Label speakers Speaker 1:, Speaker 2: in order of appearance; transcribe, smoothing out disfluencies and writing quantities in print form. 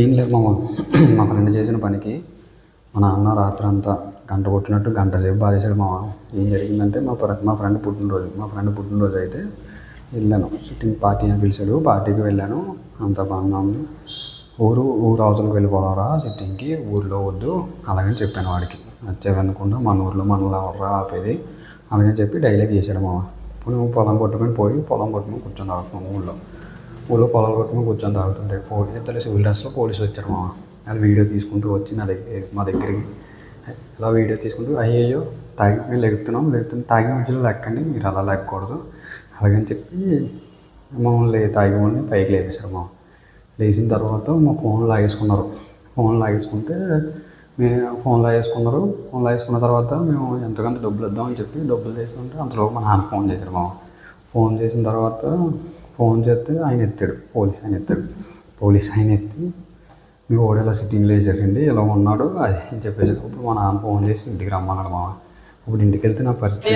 Speaker 1: ఏం లేదు మామ. మా ఫ్రెండ్ చేసిన పనికి మా నాన్న రాత్రి అంతా గంట కొట్టినట్టు గంట సేపు బాధేశాడు మామ. ఏం జరిగిందంటే మా ఫ్రెండ్ పుట్టినరోజు అయితే వెళ్ళాను. సిట్టింగ్ పార్టీ అని పిలిచాడు, పార్టీకి వెళ్ళాను. అంత బాగా ఉంది. ఊరు అవతలకు వెళ్ళిపోవరా సిట్టింగ్కి, ఊర్లో వద్దు అలాగని చెప్పాను వాడికి. వచ్చేవనుకుంటా మన ఊర్లో మనలో ఎవర్రా ఆపేది అలాగని చెప్పి డైలాగ్ చేశాడు మామ. ఇప్పుడు నువ్వు పొలం కొట్టుకొని కూర్చొని తాగుతున్నాం ఊళ్ళో పొలాలు కొట్టుకొని కూర్చొని తాగుతుంటే ఇద్దరు సివిల్ డ్రెస్లో పోలీసులు వచ్చారు మామ. అది వీడియో తీసుకుంటూ వచ్చి మా దగ్గరికి ఇలా వీడియో తీసుకుంటూ అయ్యో మేము లెగుతున్న తాగిన మధ్యలో లెక్కండి, మీరు అలా లెక్కకూడదు అలాగని చెప్పి మమ్మల్ని తాగిపోండి పైకి లేపేశారు మామ. లేచిన తర్వాత మా ఫోన్ లాగేసుకున్నారు. ఫోన్ లాగేసుకున్న తర్వాత మేము ఎంతకంత డబ్బులు ఇద్దామని చెప్పి డబ్బులు తీసుకుంటే అంతలో మా నాన్న ఫోన్ చేశాడు మామ. ఫోన్ చేసిన తర్వాత ఫోన్ చేస్తే ఆయన ఎత్తాడు, పోలీస్ ఆయన ఎత్తి మీ ఓడేలా సిట్టింగ్లో వేసారండి, ఇలా ఉన్నాడు అది అని చెప్పేసి. ఇప్పుడు మా నాన్న ఫోన్ చేసి ఇంటికి రమ్మన్నాడు మామ. ఇప్పుడు ఇంటికి వెళ్తే నా పరిస్థితి